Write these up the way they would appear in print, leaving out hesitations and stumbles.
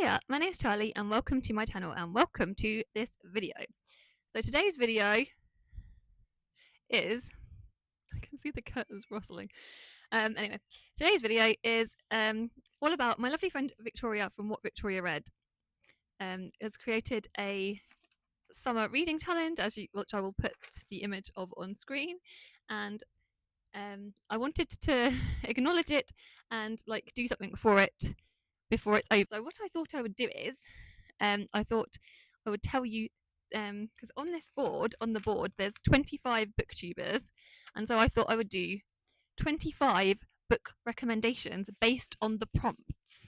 Hiya, my name's Charlie and welcome to my channel and welcome to this video. So today's video is, I can see the curtains rustling. Anyway, today's video is all about my lovely friend Victoria from What Victoria Read. Has created a summer reading challenge, which I will put the image of on screen, and I wanted to acknowledge it and do something before it's over. So what I thought I would do is, I thought I would tell you, because on the board, there's 25 booktubers, and so I thought I would do 25 book recommendations based on the prompts.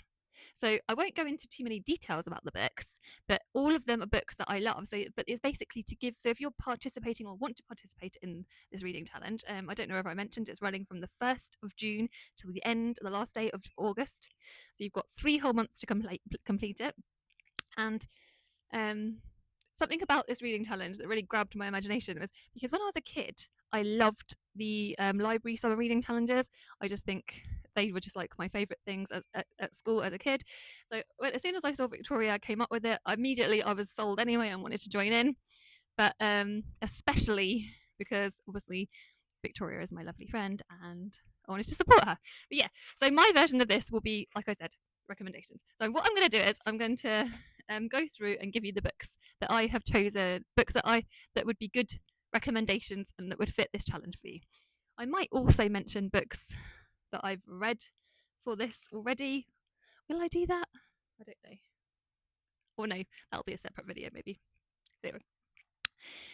So I won't go into too many details about the books, but all of them are books that I love. But it's basically to give. So if you're participating or want to participate in this reading challenge, I don't know if I mentioned it's running from the 1st of June till the last day of August. So you've got 3 whole months to complete it. And something about this reading challenge that really grabbed my imagination was because when I was a kid, I loved the library summer reading challenges. I just think they were just like my favourite things at school as a kid. So as soon as I saw Victoria came up with it, immediately I was sold anyway and wanted to join in. But especially because obviously Victoria is my lovely friend and I wanted to support her. But yeah, so my version of this will be, like I said, recommendations. So what I'm going to do is I'm going to go through and give you the books that I have chosen, books that would be good recommendations and that would fit this challenge for you. I might also mention books that I've read for this already. Will I do that? I don't know. Or no, that'll be a separate video maybe. Anyway.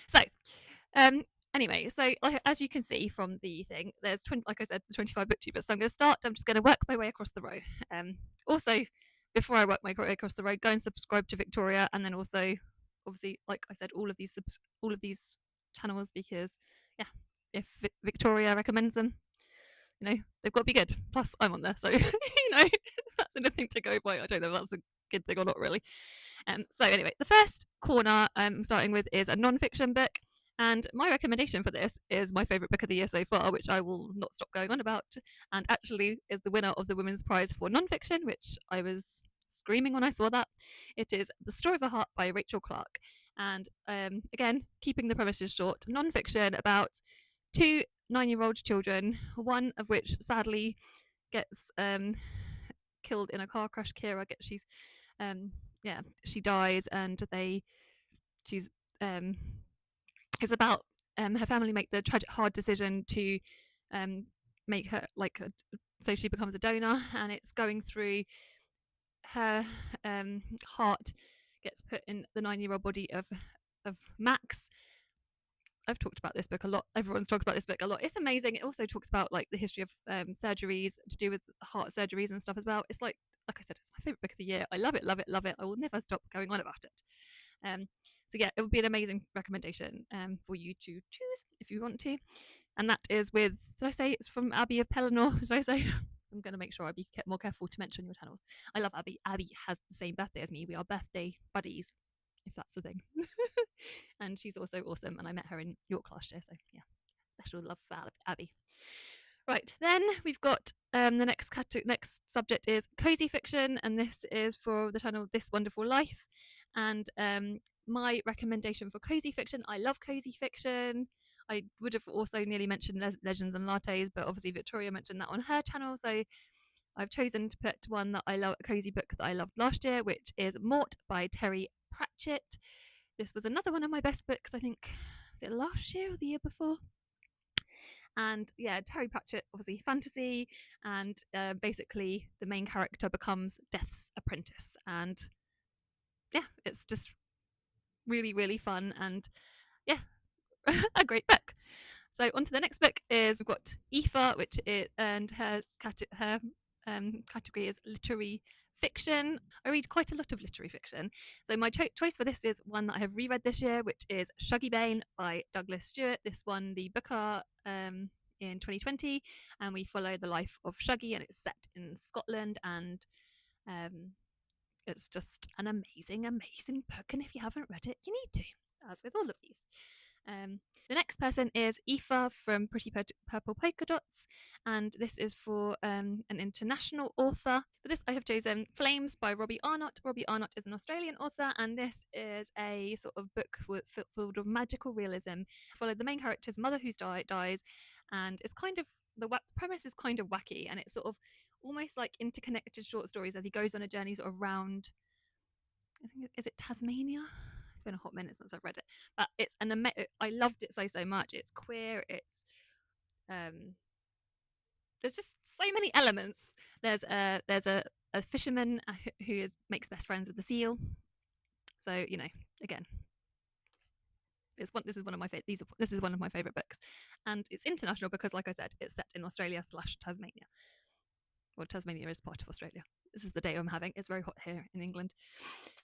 So, anyway, so as you can see from the thing, there's 25 booktubers. So I'm going to start. I'm just going to work my way across the row. Also, before I work my way across the row, go and subscribe to Victoria, and then also, obviously, like I said, all of these channels, because yeah, if Victoria recommends them, they've got to be good. Plus, I'm on there, so that's anything to go by. I don't know if that's a good thing or not, really. So anyway, the first corner I'm starting with is a non-fiction book, and my recommendation for this is my favourite book of the year so far, which I will not stop going on about, and actually is the winner of the Women's Prize for non-fiction, which I was screaming when I saw that. It is The Story of a Heart by Rachel Clark, and again, keeping the premises short, non-fiction about 2 9-year-old children, one of which sadly gets killed in a car crash. She dies, and it's about her family make the tragic hard decision to make her so she becomes a donor, and it's going through her heart gets put in the 9-year-old body of Max. I've talked about this book a lot. Everyone's talked about this book a lot. It's amazing. It also talks about the history of surgeries to do with heart surgeries and stuff as well. It's like I said, it's my favorite book of the year. I love it, love it, love it. I will never stop going on about it. So yeah, it would be an amazing recommendation for you to choose if you want to. And that is with, did I say it's from Abby of Pellinor? Did I say? I'm going to make sure I be more careful to mention your channels. I love Abby. Abby has the same birthday as me. We are birthday buddies, if that's the thing. And she's also awesome, and I met her in York last year, so yeah, special love for Abby. Right, then we've got the next subject is cozy fiction, and this is for the channel This Wonderful Life. And my recommendation for cozy fiction, I love cozy fiction. I would have also nearly mentioned Legends and Lattes, but obviously Victoria mentioned that on her channel, so I've chosen to put one that I love, a cozy book that I loved last year, which is Mort by Terry Pratchett. This was another one of my best books, I think, was it last year or the year before? And yeah, Terry Pratchett, obviously fantasy, and basically the main character becomes Death's apprentice. And yeah, it's just really, really fun, and yeah, a great book. So on to the next book is we've got Aoife, which is, and her category is literary fiction. I read quite a lot of literary fiction. So my choice for this is one that I have reread this year, which is Shuggie Bain by Douglas Stewart. This won the Booker in 2020, and we follow the life of Shuggie, and it's set in Scotland, and it's just an amazing, amazing book. And if you haven't read it, you need to, as with all of these. The next person is Aoife from Pretty Purple Polka Dots, and this is for an international author. For this, I have chosen Flames by Robbie Arnott. Robbie Arnott is an Australian author, and this is a sort of book filled with magical realism. Follow the main character's mother who dies, and it's kind of the premise is kind of wacky, and it's sort of almost like interconnected short stories as he goes on a journey sort of around. I think is it Tasmania? It's been a hot minute since I've read it, but it's I loved it so much. It's queer. It's there's just so many elements. There's a fisherman who makes best friends with the seal. So again, this is one of my this is one of my favorite books, and it's international because, like I said, it's set in Australia/Tasmania. Well, Tasmania is part of Australia. This is the day I'm having. It's very hot here in England.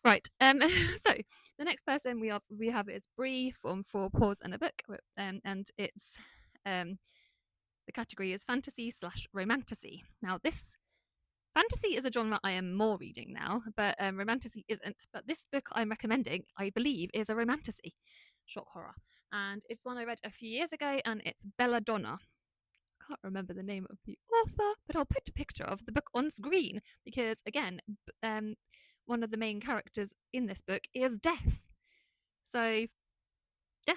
Right. So the next person we have is Bree from For Paws and a Book, and it's the category is fantasy/romantasy. Now, this fantasy is a genre I am more reading now, but romantasy isn't. But this book I'm recommending, I believe, is a romantasy, shock horror, and it's one I read a few years ago, and it's Belladonna. Can't remember the name of the author, but I'll put a picture of the book on screen because, again, one of the main characters in this book is death. So, yeah,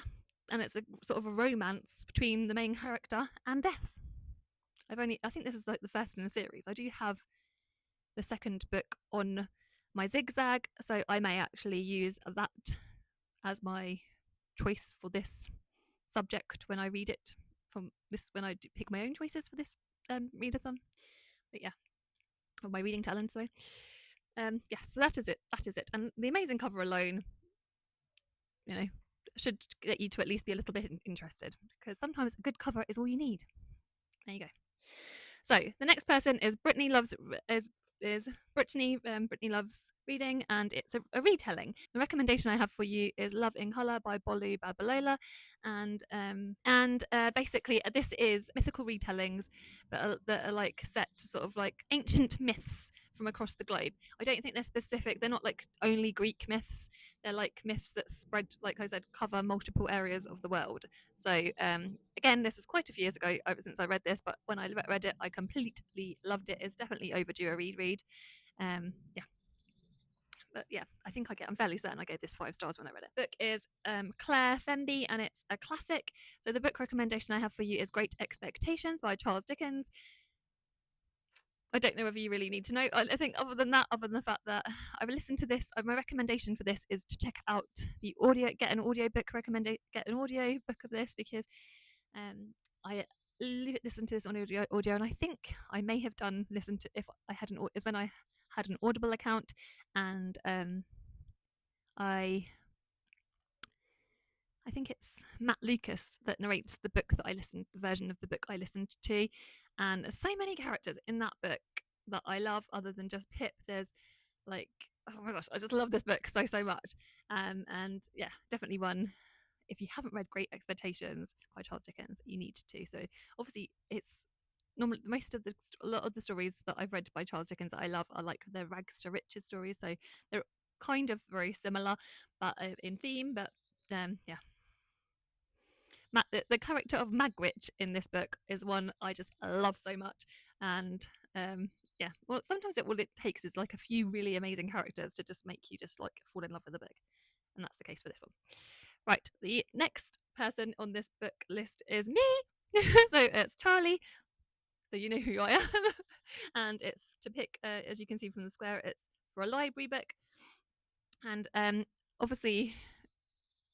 and it's a sort of a romance between the main character and death. I think this is like the first in a series. I do have the second book on my zigzag, so I may actually use that as my choice for this subject when I read it. When I pick my own choices for this readathon. But yeah, of my reading talent. So so that is it. And the amazing cover alone, should get you to at least be a little bit interested, because sometimes a good cover is all you need. There you go. So the next person is Brittany loves Brittany. Brittany loves reading, and it's a retelling. The recommendation I have for you is Love in Colour by Bolu Babalola, and basically this is mythical retellings that are like set to sort of like ancient myths from across the globe. I don't think they're specific. They're not like only Greek myths. They're like myths that spread, like I said, cover multiple areas of the world. So again, this is quite a few years ago since I read this, but when I read it, I completely loved it. It's definitely overdue a reread. Yeah. But yeah, I'm fairly certain I gave this 5 stars when I read it. Book is Claire Fenby, and it's a classic. So the book recommendation I have for you is Great Expectations by Charles Dickens. I don't know whether you really need to know. I think other than the fact that I've listened to this, my recommendation for this is to check out the audio, get an audio book of this, because I listened to this on audio, and I think I may have listened to if I had when I had an Audible account, and I think it's Matt Lucas that narrates the version of the book I listened to, and there's so many characters in that book that I love other than just Pip. There's like, oh my gosh, I just love this book so much, and yeah, definitely one. If you haven't read Great Expectations by Charles Dickens, you need to. So obviously it's normally a lot of the stories that I've read by Charles Dickens that I love are like their rags to riches stories, so they're kind of very similar but in theme, but yeah. The character of Magwitch in this book is one I just love so much, and yeah, well, sometimes all it takes is like a few really amazing characters to just make you just like fall in love with the book, and that's the case for this one. Right, the next person on this book list is me. So it's Charlie, so you know who I am. And it's to pick, as you can see from the square, it's for a library book, and obviously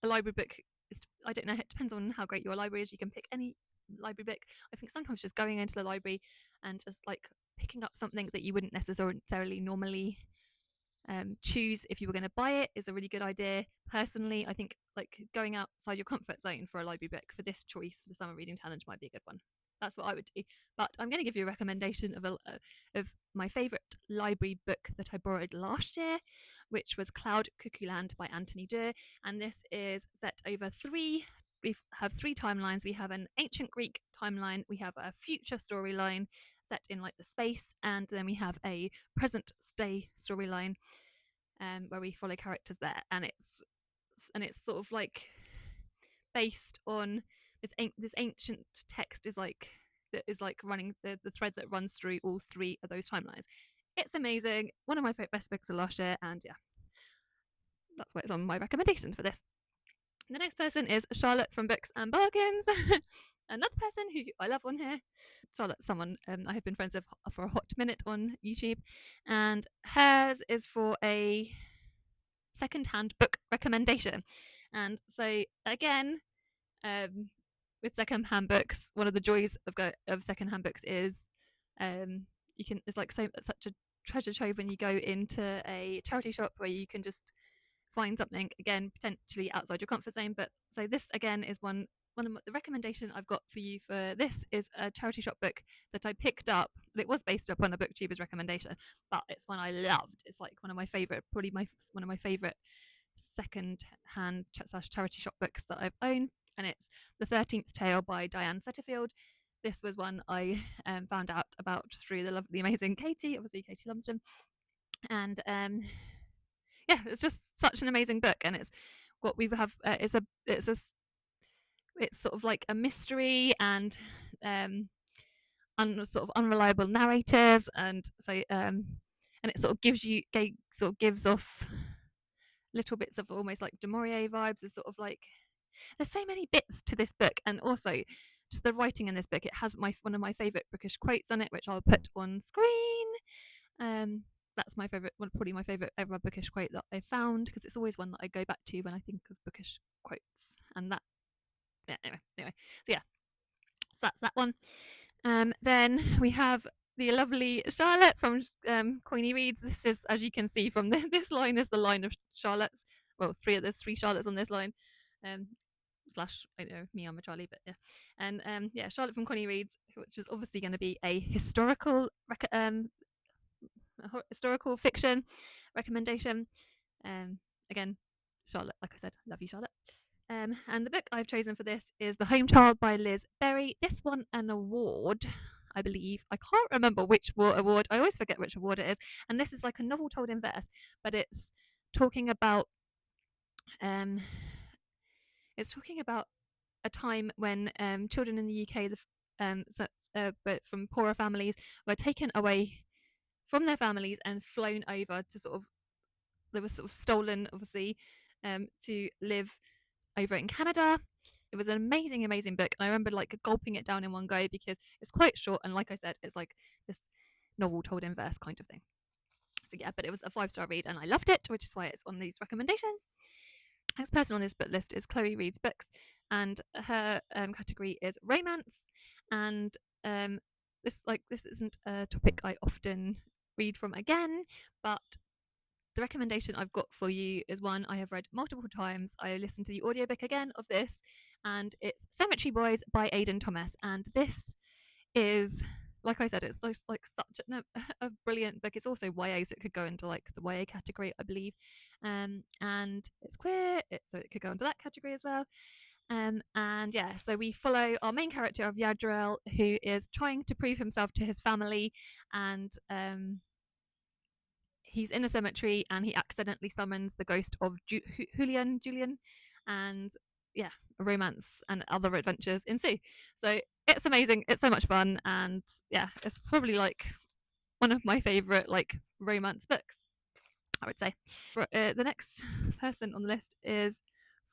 a library book is, I don't know, it depends on how great your library is. You can pick any library book. I think sometimes just going into the library and just like picking up something that you wouldn't necessarily normally choose if you were going to buy it is a really good idea. Personally, I think like going outside your comfort zone for a library book for this choice for the summer reading challenge might be a good one. That's what I would do. But I'm going to give you a recommendation of my favourite library book that I borrowed last year, which was Cloud Cuckoo Land by Anthony Doerr. And this is set over we have 3 timelines. We have an ancient Greek timeline, we have a future storyline set in like the space, and then we have a present day storyline where we follow characters there, and it's sort of like based on this ancient text is like running the thread that runs through all three of those timelines. It's amazing. One of my best books of last year, and yeah, that's why it's on my recommendations for this. The next person is Charlotte from Books and Bargains. Another person who I love on here. Charlotte's someone I have been friends with for a hot minute on YouTube, and hers is for a second-hand book recommendation. And so again, with second-hand books, one of the joys of second-hand books is you can it's like such a treasure trove when you go into a charity shop where you can just find something again potentially outside your comfort zone. But so this again is one of the recommendation I've got for you for this is a charity shop book that I picked up. It was based upon a booktuber's recommendation, but it's one I loved. It's like one of my favorite, probably one of my favorite second hand / charity shop books that I've owned, and it's The 13th Tale by Diane Setterfield. This was one I found out about through the lovely, amazing Katie, obviously Katie Lumsden, and yeah, it's just such an amazing book, and it's what we have. It's sort of like a mystery and sort of unreliable narrators, and so and it sort of gives off little bits of almost like Du Maurier vibes. There's sort of like there's so many bits to this book, and also just the writing in this book. It has one of my favorite Bookish quotes on it, which I'll put on screen. That's my favorite, probably my favorite ever Bookish quote that I found, because it's always one that I go back to when I think of Bookish quotes. And that, yeah, anyway, so yeah, so that's that one. Then we have the lovely Charlotte from Coiny Reads. This is, as you can see from this line, is the line of Charlotte's. Well, there's three Charlottes on this line. Slash, I don't know, me, I'm a Charlie, but yeah. And yeah, Charlotte from Coiny Reads, which is obviously going to be a historical fiction recommendation. Again, Charlotte, like I said, love you, Charlotte. And the book I've chosen for this is The Home Child by Liz Berry. This won an award, I believe. I can't remember which award. I always forget which award it is. And this is like a novel told in verse, but it's talking about a time when children in the UK, but from poorer families, were taken away from their families and flown over to they were sort of stolen, obviously, to live over in Canada. It was an amazing, amazing book, and I remember like gulping it down in one go because it's quite short, and like I said, it's like this novel told in verse kind of thing. So yeah, but it was a 5-star read, and I loved it, which is why it's on these recommendations. Next person on this book list is Chloe Reads Books, and her category is romance. And this isn't a topic I often read from again, but the recommendation I've got for you is one I have read multiple times. I listened to the audiobook again of this, and it's Cemetery Boys by Aidan Thomas. And this is, like I said, it's like such a brilliant book. It's also YA, so it could go into like the YA category, I believe. And it's queer, so it could go into that category as well. And yeah, so we follow our main character of Yadriel, who is trying to prove himself to his family, and he's in a cemetery and he accidentally summons the ghost of Julian, and yeah, romance and other adventures ensue. So it's amazing. It's so much fun, and yeah, it's probably like one of my favorite like romance books, I would say. The next person on the list is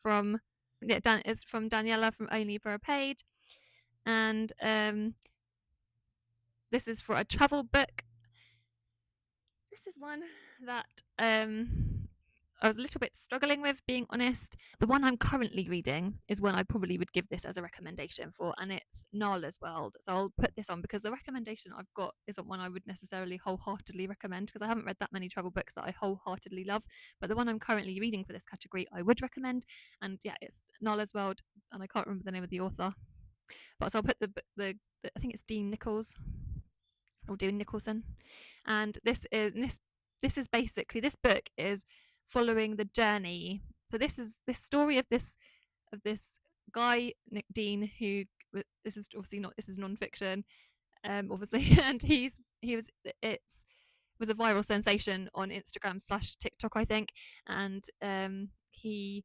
from Daniela from Only for a Page, and this is for a travel book. This is one that I was a little bit struggling with, being honest. The one I'm currently reading is one I probably would give this as a recommendation for, and it's Nala's World. So I'll put this on because the recommendation I've got isn't one I would necessarily wholeheartedly recommend, because I haven't read that many travel books that I wholeheartedly love. But the one I'm currently reading for this category I would recommend, and yeah, it's Nala's World, and I can't remember the name of the author. But so I'll put the I think it's Dean Nicholson, and this is basically, this book is following the journey. So this is this story of this guy, Nick Dean, who, this is obviously not, this is non-fiction, obviously, and it was a viral sensation on Instagram / TikTok, I think, and he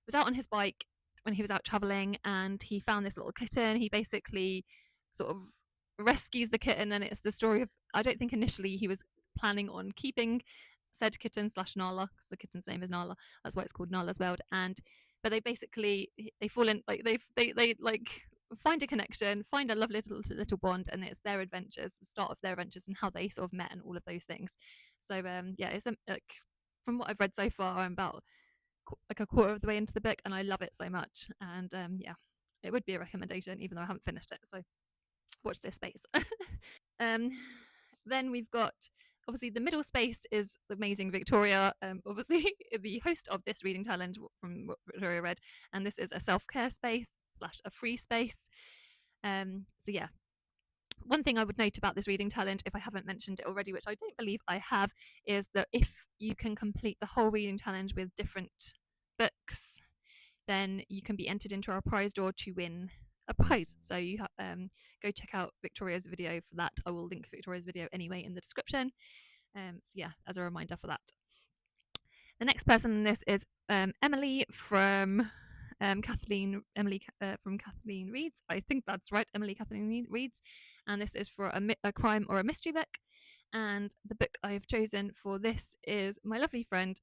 was out on his bike when he was out traveling and he found this little kitten. He basically sort of rescues the kitten, and it's the story of, I don't think initially he was planning on keeping said kitten slash Nala, because the kitten's name is Nala. That's why it's called Nala's World. And but they basically, they fall in, like they like find a connection, find a lovely little bond, and it's their adventures, the start of their adventures, and how they sort of met and all of those things. So yeah, it's like, from what I've read so far, I'm about like a quarter of the way into the book, and I love it so much. And yeah, it would be a recommendation, even though I haven't finished it. So watch this space. um, then we've got, obviously, the middle space is the amazing Victoria, obviously the host of this reading challenge from what Victoria read, and this is a self-care space slash a free space. So yeah, one thing I would note about this reading challenge, if I haven't mentioned it already, which I don't believe I have, is that if you can complete the whole reading challenge with different books, then you can be entered into our prize draw to win a prize. So you go check out Victoria's video for that. I will link Victoria's video anyway in the description. So yeah, as a reminder for that. The next person in this is Emily from Kathleen Reads. I think that's right, Emily Kathleen Reads. And this is for a crime or a mystery book. And the book I've chosen for this is my lovely friend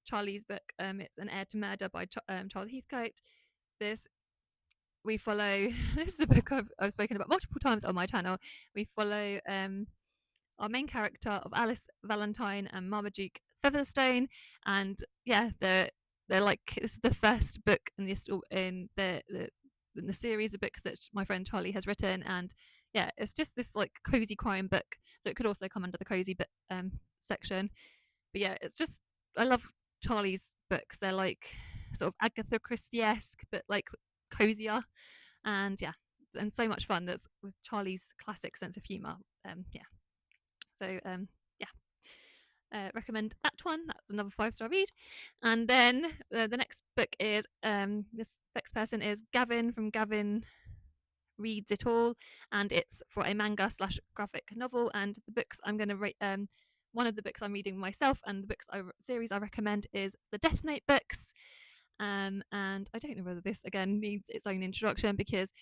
Charlie's book. It's An Heir to Murder by Charles Heathcote. We follow, this is a book I've spoken about multiple times on my channel. We follow our main character of Alice Valentine and Marmaduke Featherstone, and yeah, they're like, this is the first book in the series of books that my friend Charlie has written. And yeah, it's just this like cozy crime book, so it could also come under the cozy section. But yeah, it's just, I love Charlie's books. They're like sort of Agatha Christie-esque, but like cozier, and yeah, and so much fun. That's with Charlie's classic sense of humor. Yeah, so recommend that one. That's another 5-star read. And then the next book is this next person is Gavin from Gavin Reads It All, and it's for a manga slash graphic novel. And the books I'm going to rate, one of the books I'm reading myself, and the series I recommend is the Death Note books. And I don't know whether this again needs its own introduction, because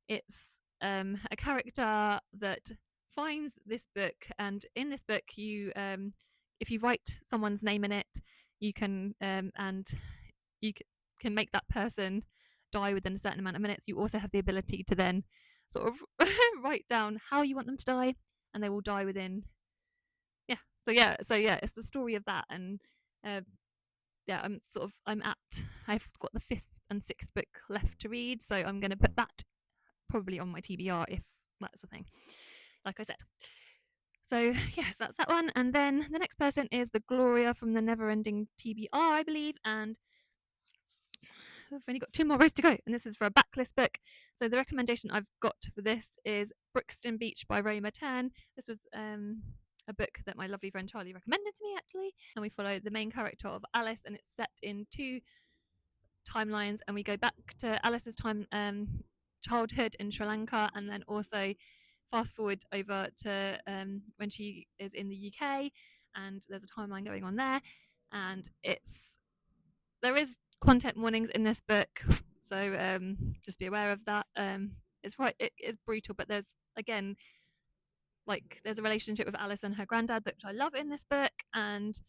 it's a character that finds this book, and in this book you if you write someone's name in it, you can and you can make that person die within a certain amount of minutes. You also have the ability to then sort of write down how you want them to die, and they will die within so yeah, it's the story of that. And yeah, I've got the 5th and 6th book left to read, so I'm going to put that probably on my TBR if that's the thing, like I said. So yes, that's that one. And then the next person is the Gloria from the Neverending TBR, I believe, and I've only got 2 more rows to go, and this is for a backlist book. So the recommendation I've got for this is Brixton Beach by Roma Tern. This was a book that my lovely friend Charlie recommended to me, actually, and we follow the main character of Alice, and it's set in 2 timelines, and we go back to Alice's childhood in Sri Lanka, and then also fast forward over to when she is in the UK, and there's a timeline going on there. And there is content warnings in this book, so just be aware of that. It is brutal, but there's again, like, there's a relationship with Alice and her granddad, which I love in this book. And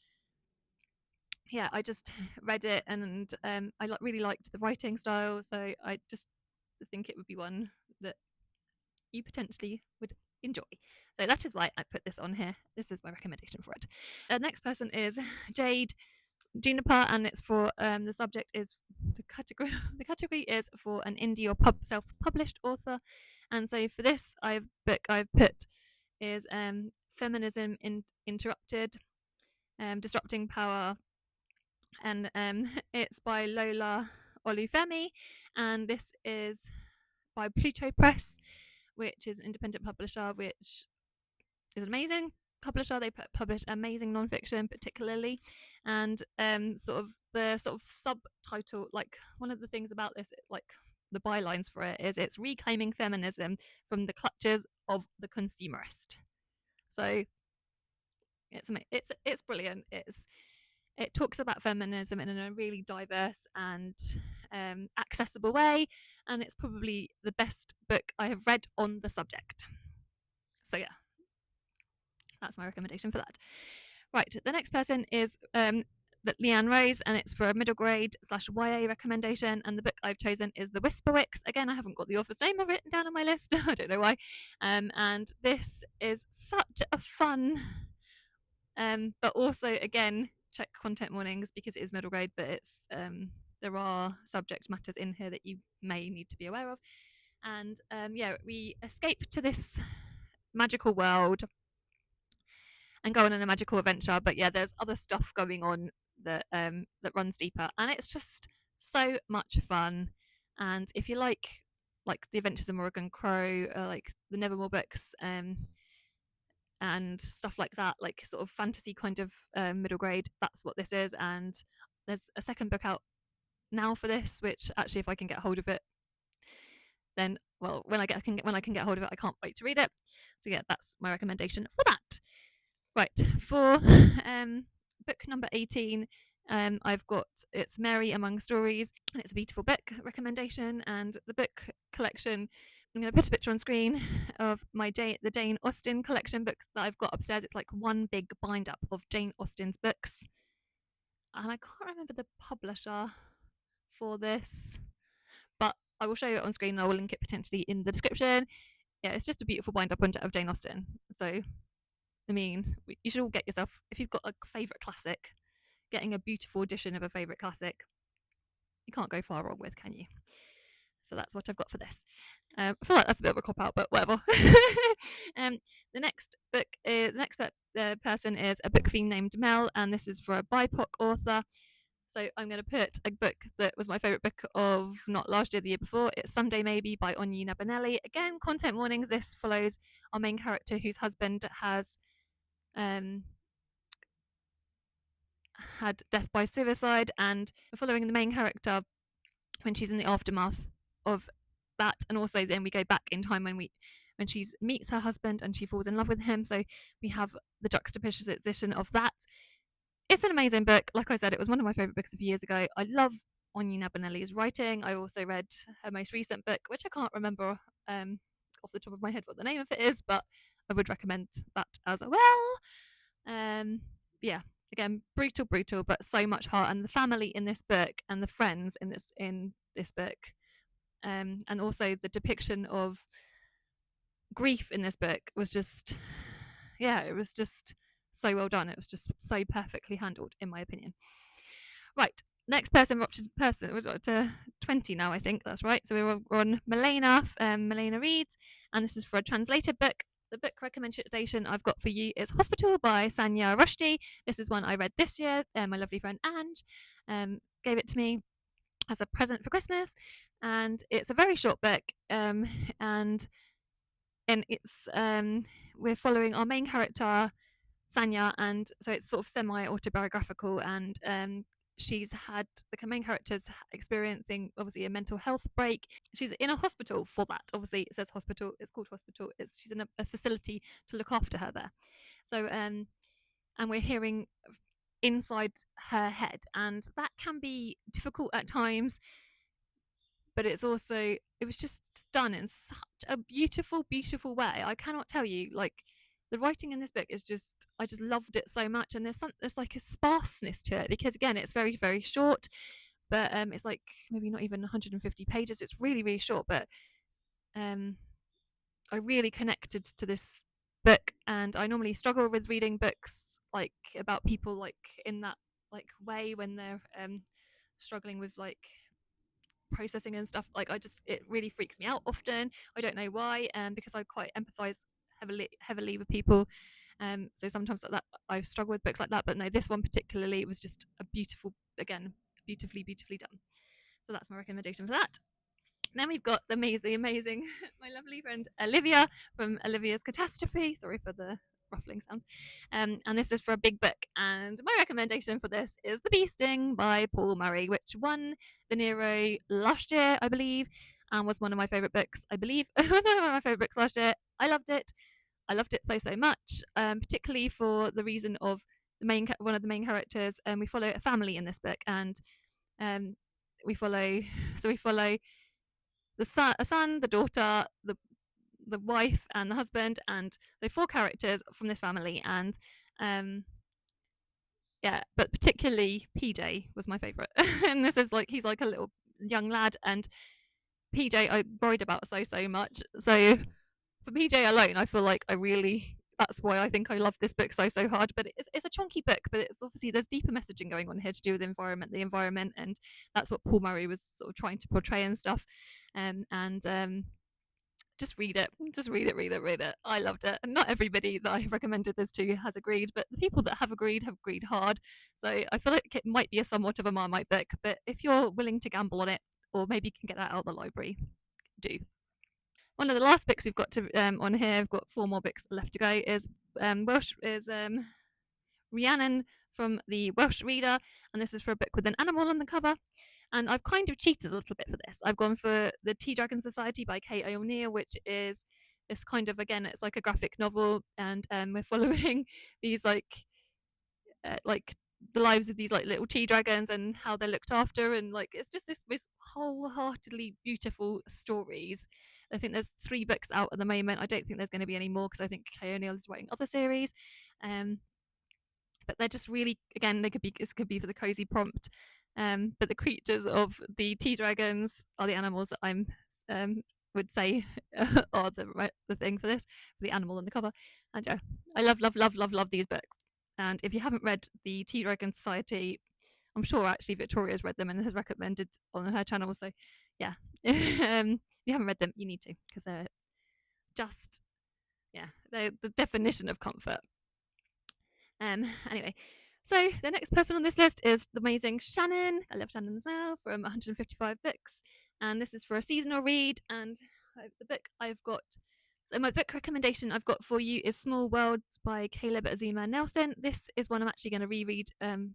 yeah, I just read it, and I really liked the writing style, so I just think it would be one that you potentially would enjoy. So that is why I put this on here. This is my recommendation for it. The next person is Jade Juniper, and it's for the subject is the category is for an indie or self-published author. And so for this book I've put is Feminism Interrupted, Disrupting Power, and it's by Lola Olufemi, and this is by Pluto Press, which is an independent publisher, which is an amazing publisher. They publish amazing non-fiction, particularly, and the subtitle, like, one of the things about this, like the bylines for it, is it's reclaiming feminism from the clutches of the consumerist. So it's brilliant. It talks about feminism in a really diverse and accessible way, and it's probably the best book I have read on the subject. So yeah, that's my recommendation for that. Right, the next person is Leanne Rose, and it's for a middle grade / YA recommendation. And the book I've chosen is The Whisperwicks. Again, I haven't got the author's name written down on my list. I don't know why. And this is such a fun, but also again, check content warnings because it is middle grade, but it's there are subject matters in here that you may need to be aware of. And yeah, we escape to this magical world and go on a magical adventure. But yeah, there's other stuff going on that that runs deeper, and it's just so much fun. And if you like the Adventures of Morrigan Crow, like the Nevermore books, and stuff like that, like sort of fantasy kind of middle grade, that's what this is. And there's a second book out now for this, which actually, if I can get hold of it, then well, when I can get hold of it, I can't wait to read it. So yeah, that's my recommendation for that. Right, for book number 18, I've got It's Mary Among Stories, and it's a beautiful book recommendation. And the book collection, I'm going to put a picture on screen of the Jane Austen collection books that I've got upstairs. It's like one big bind up of Jane Austen's books, and I can't remember the publisher for this, but I will show you it on screen, and I will link it potentially in the description. Yeah, it's just a beautiful bind up of Jane Austen. So I mean, you should all get yourself, if you've got a favourite classic, getting a beautiful edition of a favourite classic, you can't go far wrong with, can you? So that's what I've got for this. I feel like that's a bit of a cop out, but whatever. The next person is a book fiend named Mel, and this is for a BIPOC author. So I'm going to put a book that was my favourite book of not last year, the year before. It's Someday Maybe by Onyina Benelli. Again, content warnings. This follows our main character whose husband has had death by suicide, and we're following the main character when she's in the aftermath of that. And also then we go back in time when she meets her husband and she falls in love with him. So we have the juxtaposition of that. It's an amazing book. Like I said, it was one of my favourite books a few years ago. I love Onyina Benelli's writing. I also read her most recent book, which I can't remember off the top of my head what the name of it is, but I would recommend that as well. Yeah, again, brutal, but so much heart. And the family in this book and the friends in this book, and also the depiction of grief in this book was just, yeah, it was just so well done. It was just so perfectly handled, in my opinion. Right, next person, we're up to 20 now, I think that's right. So we're on Milena. Milena reads, and this is for a translated book. The book recommendation I've got for you is Hospital by Sanya Rushdie. This is one I read this year. My lovely friend Ange gave it to me as a present for Christmas, and it's a very short book. And it's we're following our main character Sanya, and so it's sort of semi-autobiographical, and the main character's experiencing obviously a mental health break. She's in a hospital for that. Obviously it says hospital, it's called hospital. She's in a facility to look after her there. So and we're hearing inside her head, and that can be difficult at times, but it was just done in such a beautiful way. I cannot tell you, like, the writing in this book is just, I just loved it so much. And there's like a sparseness to it because, again, it's very, very short, but it's like maybe not even 150 pages. It's really, really short, but I really connected to this book. And I normally struggle with reading books like about people like in that like way when they're struggling with like processing and stuff. Like it really freaks me out often. I don't know why, because I quite empathize heavily with people, so sometimes like that I struggle with books like that. But no, this one particularly, it was just a beautifully done. So that's my recommendation for that. Then we've got the amazing my lovely friend Olivia from Olivia's Catastrophe. Sorry for the ruffling sounds. And this is for a big book, and my recommendation for this is The Bee Sting by Paul Murray, which won the Nero last year, I believe, and was one of my favourite books. I believe it was one of my favourite books last year. I loved it so much, particularly for the reason of one of the main characters, and we follow a family in this book, and we follow a son, the daughter, the wife, and the husband, and the 4 characters from this family. And yeah, but particularly PJ was my favorite. And this is like, he's like a little young lad, and PJ I worried about so much. So for PJ alone, I feel like that's why I think I love this book so hard. But it's a chunky book, but it's obviously, there's deeper messaging going on here to do with the environment, and that's what Paul Murray was sort of trying to portray and stuff. And just read it. Just read it. I loved it. And not everybody that I recommended this to has agreed, but the people that have agreed hard. So I feel like it might be a somewhat of a Marmite book, but if you're willing to gamble on it, or maybe you can get that out of the library, do. One of the last books we've got to on here, I've got 4 more books left to go, is Rhiannon from the Welsh Reader, and this is for a book with an animal on the cover. And I've kind of cheated a little bit for this. I've gone for the Tearagon Society by Kate O'Neill, which is this kind of, again, it's like a graphic novel, and we're following these like the lives of these like little tea dragons and how they're looked after, and like it's just this wholeheartedly beautiful stories. I think there's 3 books out at the moment. I don't think there's going to be any more, because I think Kay O'Neill is writing other series. But they're just really, again, this could be for the cozy prompt. But the creatures of the tea dragons are the animals that I'm would say are the thing for this, for the animal on the cover. And yeah, I love these books. And if you haven't read the Tearagon Society, I'm sure actually Victoria's read them and has recommended on her channel. So yeah, if you haven't read them, you need to, because they're just, yeah, they're the definition of comfort. Anyway, so the next person on this list is the amazing Shannon. I love Shannon as well, from 155 books. And this is for a seasonal read. And the book I've got, so my book recommendation I've got for you is Small Worlds by Caleb Azuma Nelson. This is one I'm actually going to reread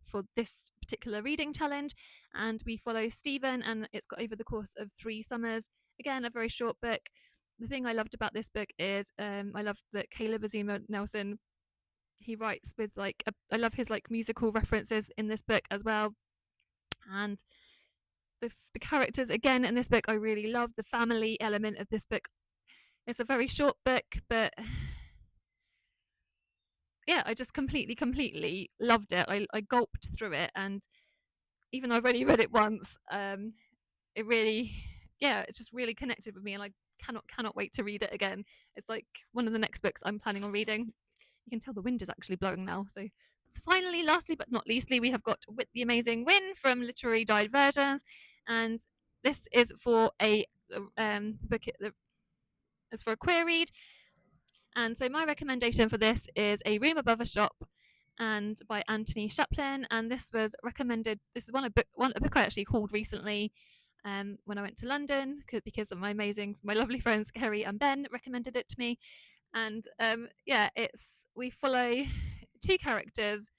for this particular reading challenge. And we follow Stephen, and it's got over the course of 3 summers. Again, a very short book. The thing I loved about this book is I loved that Caleb Azuma Nelson, he writes with like I love his like musical references in this book as well. And the characters, again, in this book, I really love the family element of this book. It's a very short book, but yeah, I just completely loved it. I gulped through it, and even though I've only read it once, it really, yeah, it just really connected with me, and I cannot wait to read it again. It's like one of the next books I'm planning on reading. You can tell the wind is actually blowing now. So finally, lastly but not leastly, we have got Wit the Amazing Win from Literary Diversions, and this is for a book. It's for a queer read. And so my recommendation for this is A Room Above a Shop, and by Anthony Chaplin. And this was recommended. This is a book I actually hauled recently when I went to London, because of my lovely friends Kerry and Ben recommended it to me. And yeah, we follow 2 characters,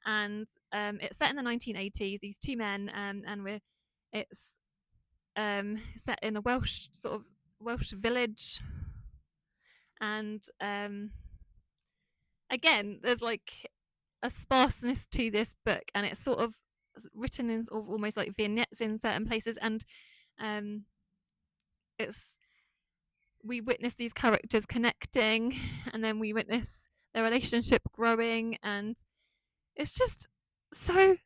and it's set in the 1980s. These 2 men, and it's set in a Welsh village. And again, there's like a sparseness to this book, and it's sort of written in sort of almost like vignettes in certain places, and we witness these characters connecting, and then we witness their relationship growing, and it's just so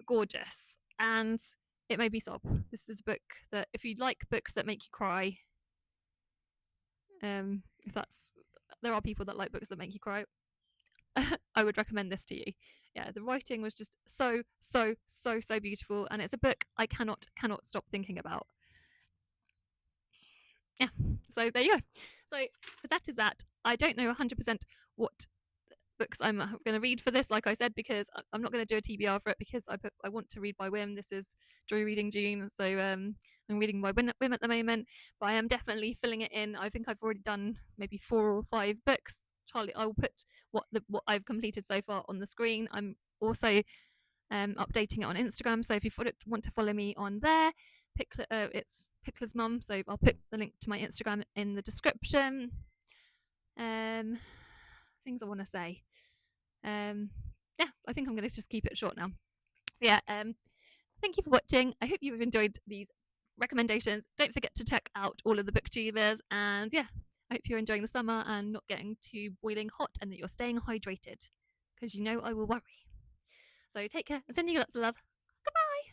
gorgeous, and it made me sob. This is a book that, if you like books that make you cry, there are people that like books that make you cry, I would recommend this to you. Yeah, the writing was just so beautiful, and it's a book I cannot stop thinking about. Yeah, so there you go. So that is that. I don't know 100% what books I'm going to read for this, like I said, because I'm not going to do a TBR for it, because I want to read by whim. This is Joy Reading June, so I'm reading by whim at the moment, but I am definitely filling it in. I think I've already done maybe 4 or 5 books. Charlie, I will put what I've completed so far on the screen. I'm also updating it on Instagram, so if you want to follow me on there, it's Pickler's Mum, so I'll put the link to my Instagram in the description. Things I want to say. yeah, I think I'm going to just keep it short now. So yeah, thank you for watching. I hope you've enjoyed these recommendations. Don't forget to check out all of the booktubers, and yeah, I hope you're enjoying the summer and not getting too boiling hot, and that you're staying hydrated, because you know I will worry. So take care and sending you lots of love. Goodbye.